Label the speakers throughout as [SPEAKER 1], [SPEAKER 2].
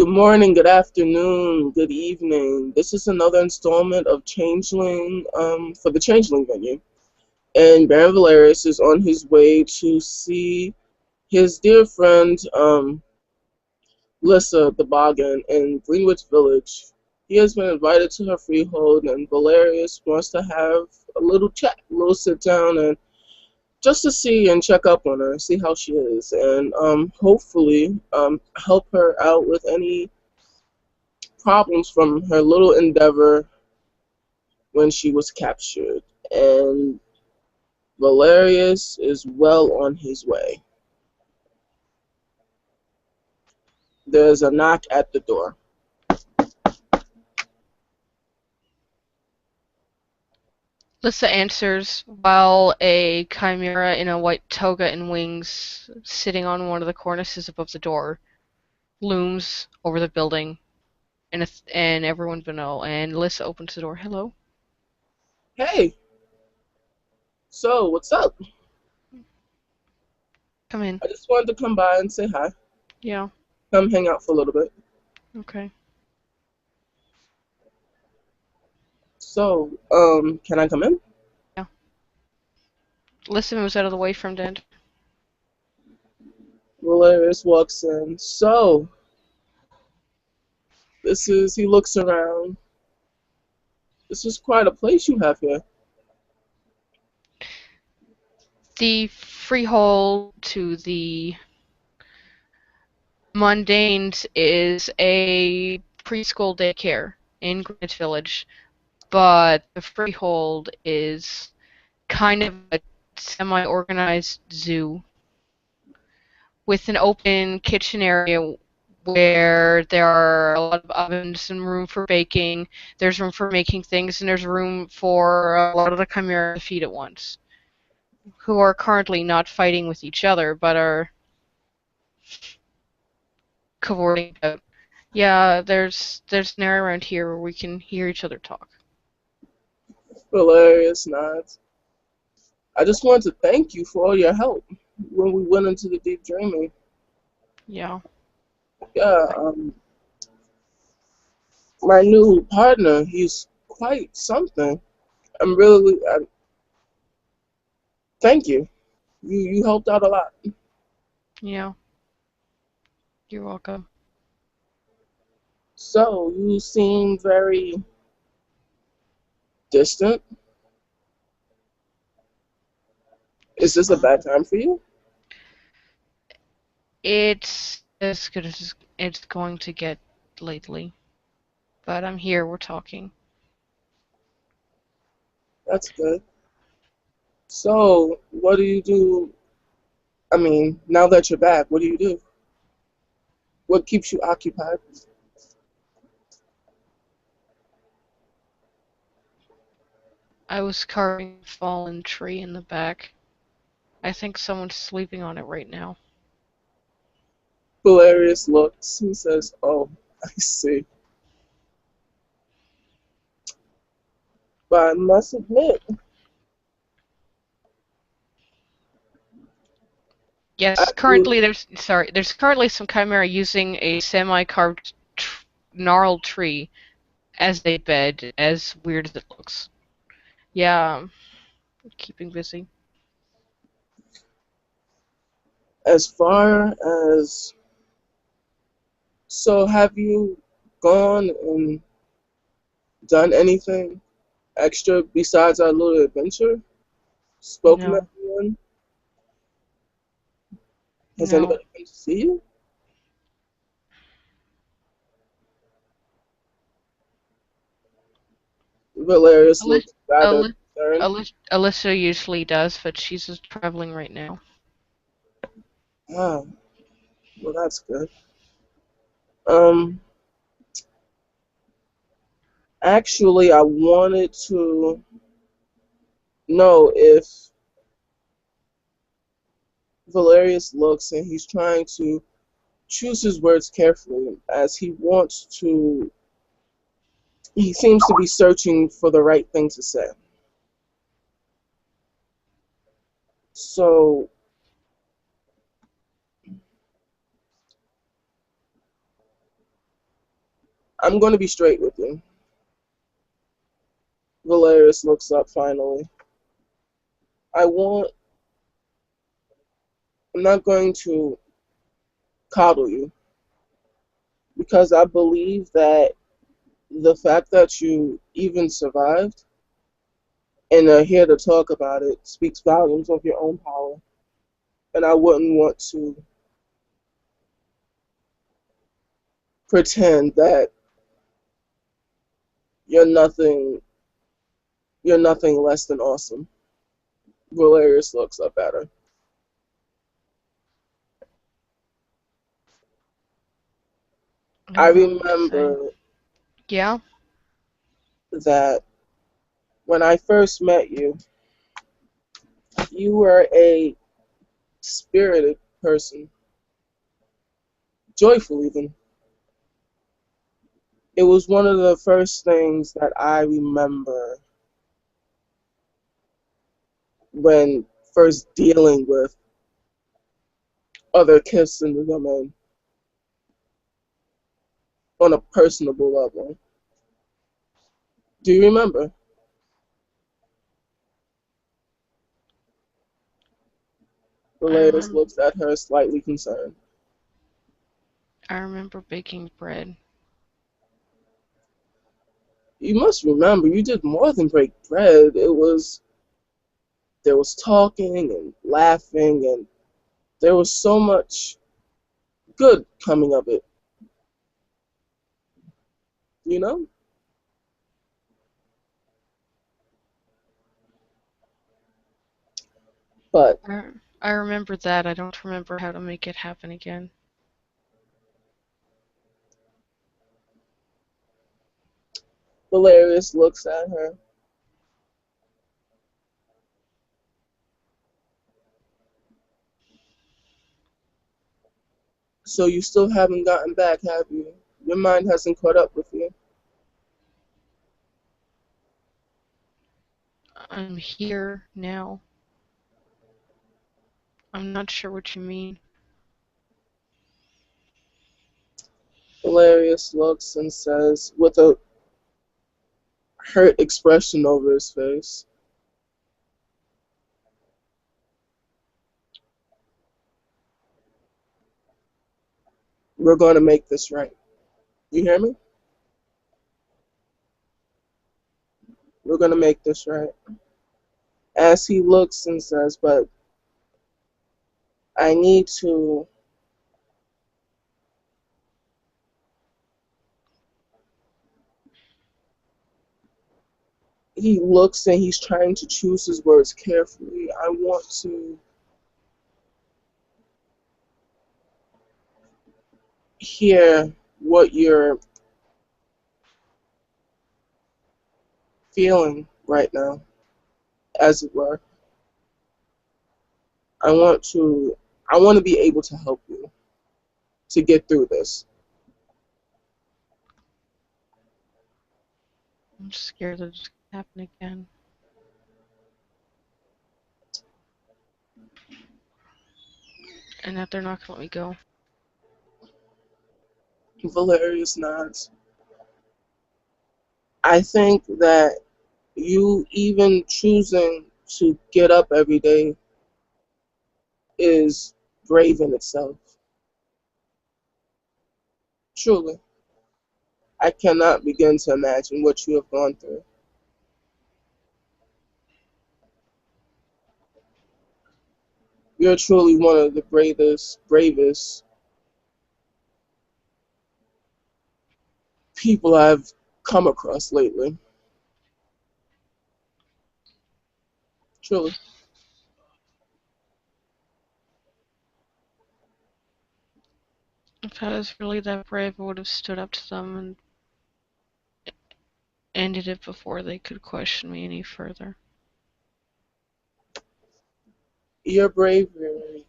[SPEAKER 1] Good morning, good afternoon, good evening. This is another installment of Changeling for the Changeling venue. And Baron Valerius is on his way to see his dear friend Lissa the Boggin in Greenwich Village. He has been invited to her freehold, and Valerius wants to have a little chat, a little sit down, and just to see and check up on her, see how she is, and hopefully help her out with any problems from her little endeavor when she was captured. And Valerius is well on his way. There's a knock at the door.
[SPEAKER 2] Lissa answers while a chimera in a white toga and wings, sitting on one of the cornices above the door, looms over the building, and everyone's below. And Lissa opens the door. Hello.
[SPEAKER 1] Hey, so what's up?
[SPEAKER 2] Come in.
[SPEAKER 1] I just wanted to come by and say hi.
[SPEAKER 2] Yeah.
[SPEAKER 1] Come hang out for a little bit.
[SPEAKER 2] Okay.
[SPEAKER 1] So, can I come in?
[SPEAKER 2] Yeah. Lissa moves out of the way from Dad.
[SPEAKER 1] Valerius walks in. So, he looks around. This is quite a place you have here.
[SPEAKER 2] The freehold to the mundanes is a preschool daycare in Greenwich Village, but the freehold is kind of a semi-organized zoo with an open kitchen area where there are a lot of ovens and room for baking. There's room for making things, and there's room for a lot of the chimera to feed at once, who are currently not fighting with each other, but are cavorting about. Yeah, there's an area around here where we can hear each other talk.
[SPEAKER 1] Valerius nods. I just wanted to thank you for all your help when we went into the deep dreaming.
[SPEAKER 2] Yeah.
[SPEAKER 1] Yeah, my new partner, he's quite something. Thank you. You helped out a lot.
[SPEAKER 2] Yeah. You're welcome.
[SPEAKER 1] So you seem very distant. Is this a bad time for you?
[SPEAKER 2] It's as good as it's going to get lately. But I'm here, we're talking.
[SPEAKER 1] That's good. So what do you do? I mean, now that you're back, what do you do? What keeps you occupied?
[SPEAKER 2] I was carving a fallen tree in the back. I think someone's sleeping on it right now.
[SPEAKER 1] Valerius looks and says, "Oh, I see." But I must admit, I
[SPEAKER 2] Yes,
[SPEAKER 1] really,
[SPEAKER 2] currently there's currently some chimera using a semi-carved gnarled tree as a bed, as weird as it looks. Yeah, keeping busy.
[SPEAKER 1] as far as so, have you gone and done anything extra besides our little adventure? Spoken to
[SPEAKER 2] No,
[SPEAKER 1] anyone? Has
[SPEAKER 2] no.
[SPEAKER 1] anybody come to see you? Valerius
[SPEAKER 2] Alyssa,
[SPEAKER 1] looks rather
[SPEAKER 2] Alyssa,
[SPEAKER 1] concerned.
[SPEAKER 2] Alyssa usually does, but she's just traveling right now.
[SPEAKER 1] Ah, well, that's good. Um, Actually, I wanted to know if Valerius looks and he's trying to choose his words carefully as he seems to be searching for the right thing to say. So, I'm going to be straight with you. Valerius looks up finally. I want, I'm not going to coddle you because I believe that the fact that you even survived and are here to talk about it speaks volumes of your own power. And I wouldn't want to pretend that you're nothing you're nothing less than awesome. Valerius looks up at her.
[SPEAKER 2] I
[SPEAKER 1] I
[SPEAKER 2] don't know what to say.
[SPEAKER 1] remember
[SPEAKER 2] Yeah?
[SPEAKER 1] that when I first met you, you were a spirited person, joyful even. It was one of the first things that I remember when first dealing with other kids in the domain on a personable level. Do you remember?
[SPEAKER 2] I
[SPEAKER 1] Valerius
[SPEAKER 2] remember
[SPEAKER 1] looks at her slightly concerned.
[SPEAKER 2] I remember baking bread.
[SPEAKER 1] You must remember, you did more than break bread. There was talking and laughing, and there was so much good coming of it, you know? But
[SPEAKER 2] I, I remember that. I don't remember how to make it happen again.
[SPEAKER 1] Valerius looks at her. So you still haven't gotten back, have you? Your mind hasn't caught up with you.
[SPEAKER 2] I'm here now. I'm not sure what you mean.
[SPEAKER 1] Valerius looks and says, with a hurt expression over his face, we're going to make this right. You hear me? We're going to make this right. As he looks and says, but I need to. He looks and he's trying to choose his words carefully. I want to hear what you're feeling right now, as it were. I want to I want to be able to help you to get through this.
[SPEAKER 2] I'm scared that it's gonna happen again. And that they're not gonna let me go.
[SPEAKER 1] Valerius nods. I think that you even choosing to get up every day is brave in itself. Truly. I cannot begin to imagine what you have gone through. You're truly one of the bravest people I've come across lately. Truly.
[SPEAKER 2] If I was really that brave, I would have stood up to them and ended it before they could question me any further.
[SPEAKER 1] Your bravery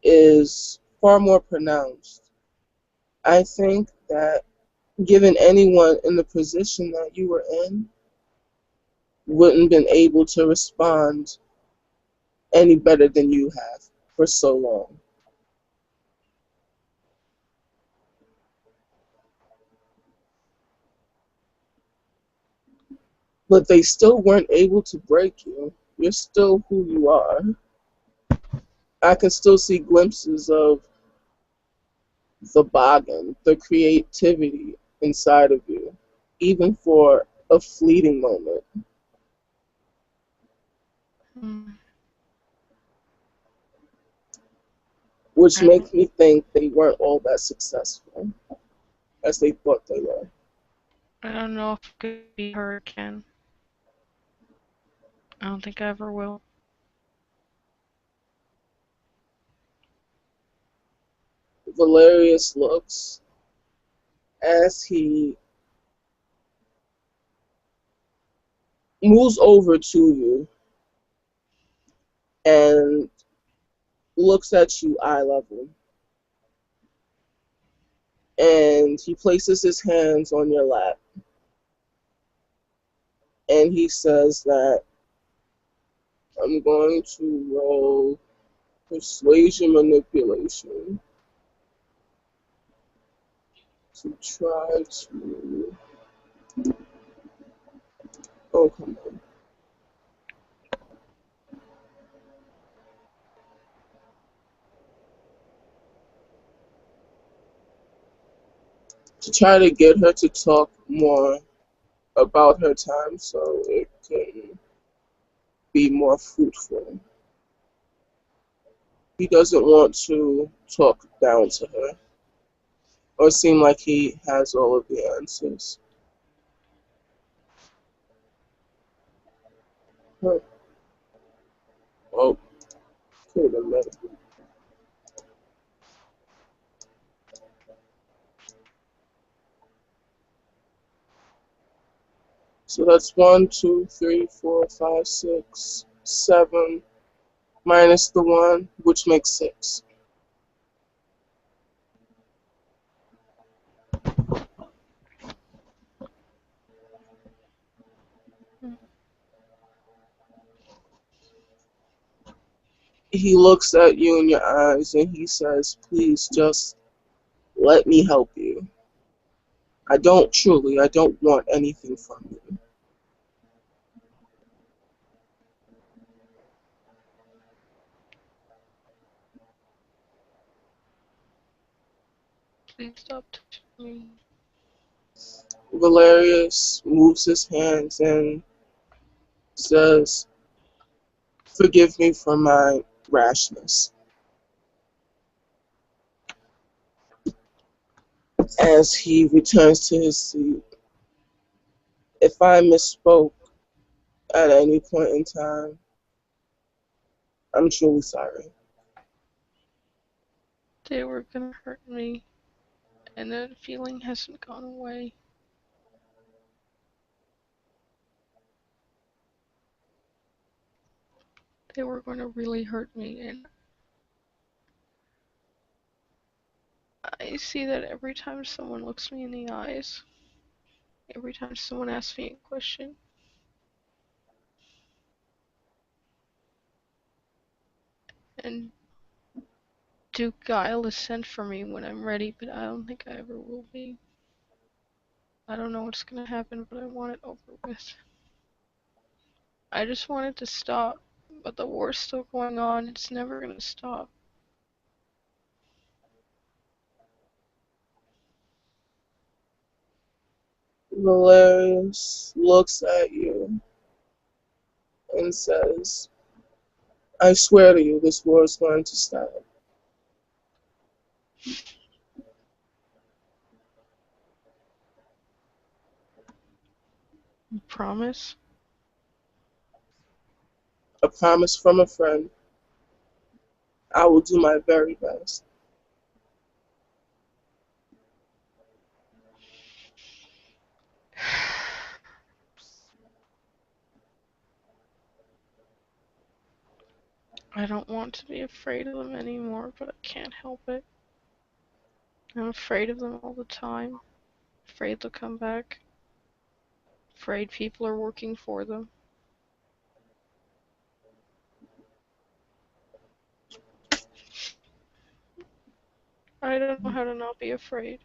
[SPEAKER 1] is far more pronounced. I think that given anyone in the position that you were in, wouldn't been able to respond any better than you have for so long. but they still weren't able to break you. You're still who you are. I can still see glimpses of the bargain, the creativity inside of you, even for a fleeting moment,
[SPEAKER 2] Hmm.
[SPEAKER 1] which
[SPEAKER 2] I don't,
[SPEAKER 1] makes me think they weren't all that successful as they thought they were.
[SPEAKER 2] I don't know if I could be her again. I don't think I ever will.
[SPEAKER 1] Valerius looks as he moves over to you and looks at you eye level. And he places his hands on your lap and he says that I'm going to roll persuasion manipulation to try to. Oh, come on. To try to get her to talk more about her time so it can be more fruitful. He doesn't want to talk down to her or seem like he has all of the answers. Huh. Oh, could have been. So that's 1, 2, 3, 4, 5, 6, 7 minus the 1, which makes 6. He looks at you in your eyes and he says, please just let me help you. I don't want anything from you.
[SPEAKER 2] Please stop touching me.
[SPEAKER 1] Valerius moves his hands and says, forgive me for my rashness. As he returns to his seat, if I misspoke at any point in time, I'm truly sorry.
[SPEAKER 2] They were gonna hurt me, and that feeling hasn't gone away. They were gonna really hurt me, and I see that every time someone looks me in the eyes, every time someone asks me a question, and Duke Guile is sent for me when I'm ready, but I don't think I ever will be. I don't know what's gonna happen, but I want it over with. I just want it to stop, but the war's still going on. It's never gonna stop.
[SPEAKER 1] Valerius looks at you and says, I swear to you, this war is going to stop.
[SPEAKER 2] You promise?
[SPEAKER 1] A promise from a friend. I will do my very best.
[SPEAKER 2] I don't want to be afraid of them anymore, but I can't help it. I'm afraid of them all the time. Afraid they'll come back. Afraid people are working for them. I don't know how to not be afraid.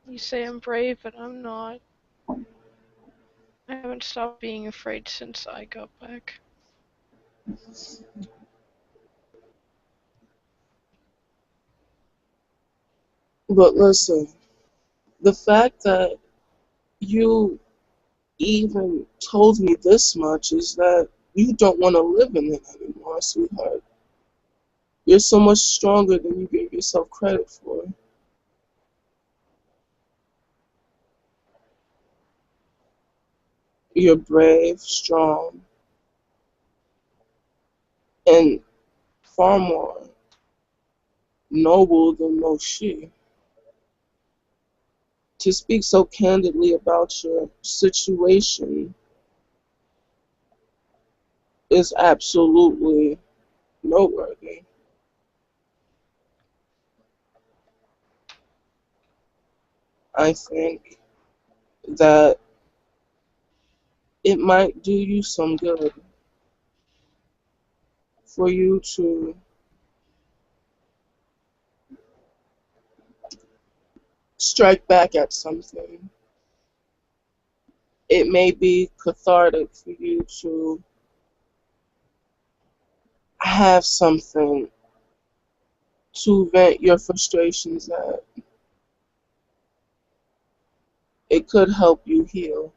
[SPEAKER 2] You say I'm brave, but I'm not. I haven't stopped being afraid since I got back.
[SPEAKER 1] But listen, the fact that you even told me this much is that you don't want to live in it anymore, sweetheart. You're so much stronger than you give yourself credit for. You're brave, strong, and far more noble than most she. To speak so candidly about your situation is absolutely noteworthy. I think that it might do you some good for you to strike back at something. It may be cathartic for you to have something to vent your frustrations at. It could help you heal.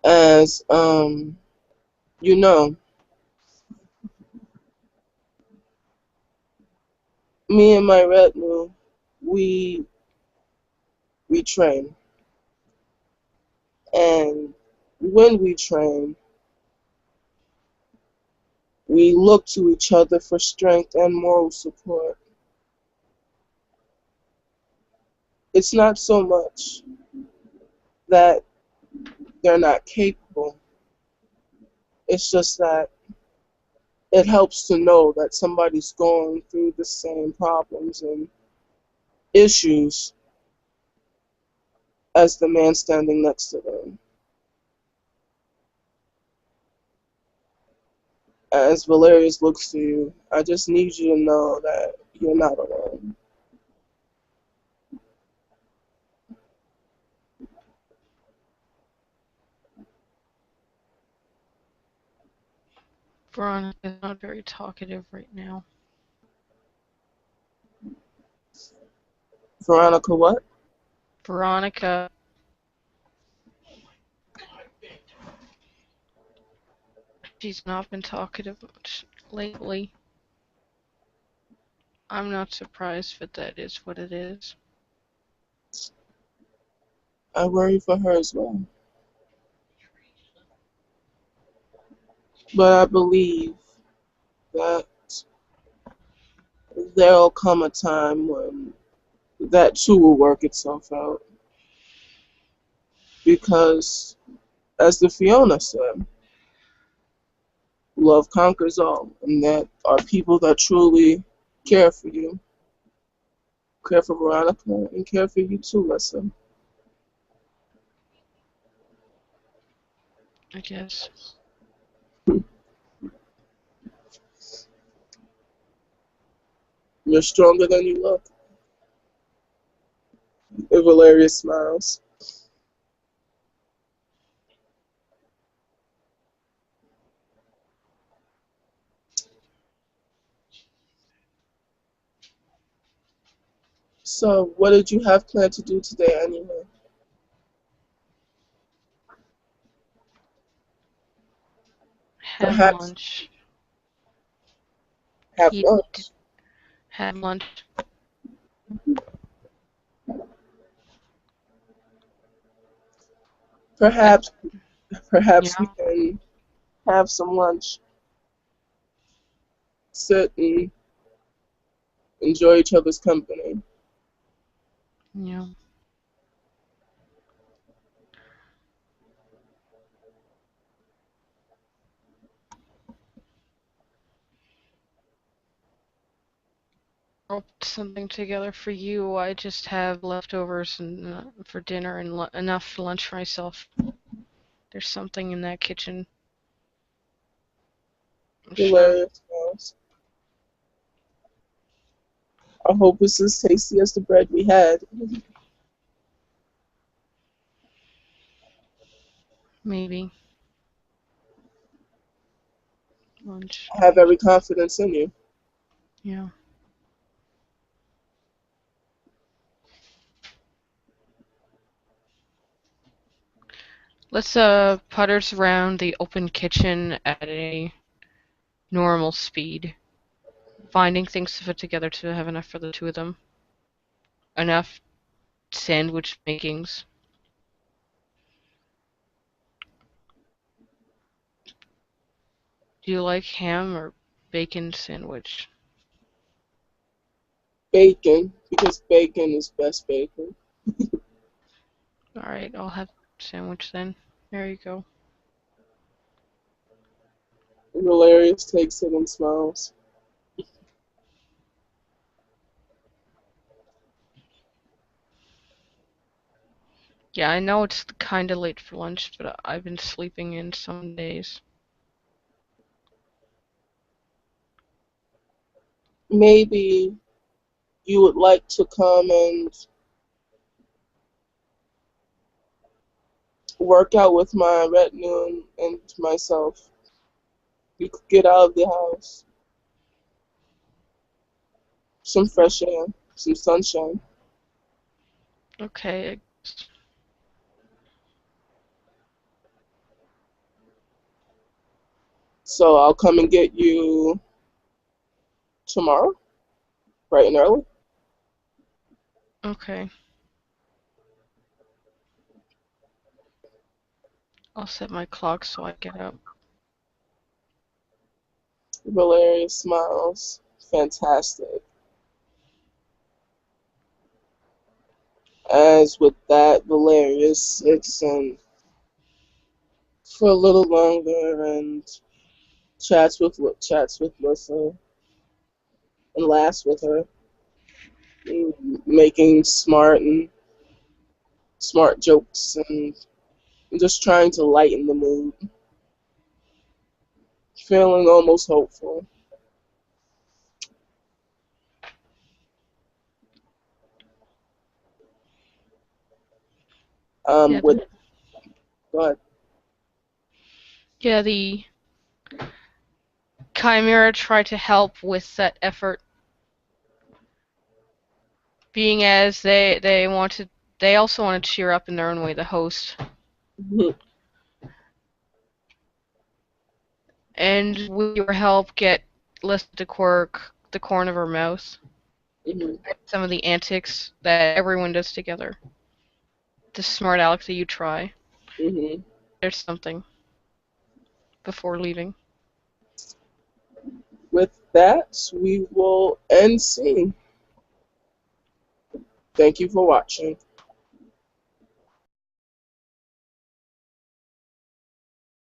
[SPEAKER 1] As you know, me and my retinue, we we train, and when we train, we look to each other for strength and moral support. It's not so much that they're not capable. It's just that it helps to know that somebody's going through the same problems and issues as the man standing next to them. As Valerius looks to you, I just need you to know that you're not alone.
[SPEAKER 2] Veronica's not very talkative right now.
[SPEAKER 1] Veronica, what?
[SPEAKER 2] Veronica, she's not been talkative much lately. I'm not surprised, but that is what it is.
[SPEAKER 1] I worry for her as well. But I believe that there'll come a time when that too will work itself out. Because, as the Fiona said, love conquers all. And that are people that truly care for you, care for Veronica, and care for you too, Lissa.
[SPEAKER 2] I guess.
[SPEAKER 1] You're stronger than you look. And Valeria smiles. So, what did you have planned to do today anyway?
[SPEAKER 2] Have
[SPEAKER 1] Perhaps
[SPEAKER 2] lunch.
[SPEAKER 1] have
[SPEAKER 2] Eat.
[SPEAKER 1] lunch.
[SPEAKER 2] Have lunch. I,
[SPEAKER 1] Perhaps, perhaps we
[SPEAKER 2] yeah,
[SPEAKER 1] can have some lunch, sit and enjoy each other's company.
[SPEAKER 2] yeah. I'll put something together for you. I just have leftovers and for dinner and enough for lunch for myself. There's something in that kitchen. I'm sure.
[SPEAKER 1] Valeria smiles. I hope it's as tasty as the bread we had.
[SPEAKER 2] Maybe lunch.
[SPEAKER 1] I have every confidence in you.
[SPEAKER 2] Yeah. Let's putters around the open kitchen at a normal speed, finding things to put together to have enough for the two of them. Enough sandwich makings. Do you like ham or bacon sandwich?
[SPEAKER 1] Bacon, because bacon is best bacon.
[SPEAKER 2] Alright, I'll have sandwich then. There you go.
[SPEAKER 1] Hilarious takes it and smiles.
[SPEAKER 2] Yeah, I know it's kinda late for lunch, but I've been sleeping in some days.
[SPEAKER 1] Maybe you would like to come and work out with my retinue and myself. You could get out of the house. Some fresh air, some sunshine.
[SPEAKER 2] Okay.
[SPEAKER 1] So I'll come and get you tomorrow, bright and early.
[SPEAKER 2] Okay. I'll set my clock so I get up.
[SPEAKER 1] Valeria smiles. Fantastic. As with that, Valeria sits and for a little longer and chats with Lissa and laughs with her, making smart jokes and just trying to lighten the mood, feeling almost hopeful.
[SPEAKER 2] Yeah,
[SPEAKER 1] With God,
[SPEAKER 2] the Chimera tried to help with that effort, being as they also want to cheer up in their own way, the host.
[SPEAKER 1] hmm
[SPEAKER 2] And with your help, get Lissa to quirk the corner of her mouth.
[SPEAKER 1] hmm
[SPEAKER 2] Some of the antics that everyone does together. The smart Alex that you try.
[SPEAKER 1] hmm
[SPEAKER 2] There's something before leaving.
[SPEAKER 1] with that, we will end scene. Thank you for watching.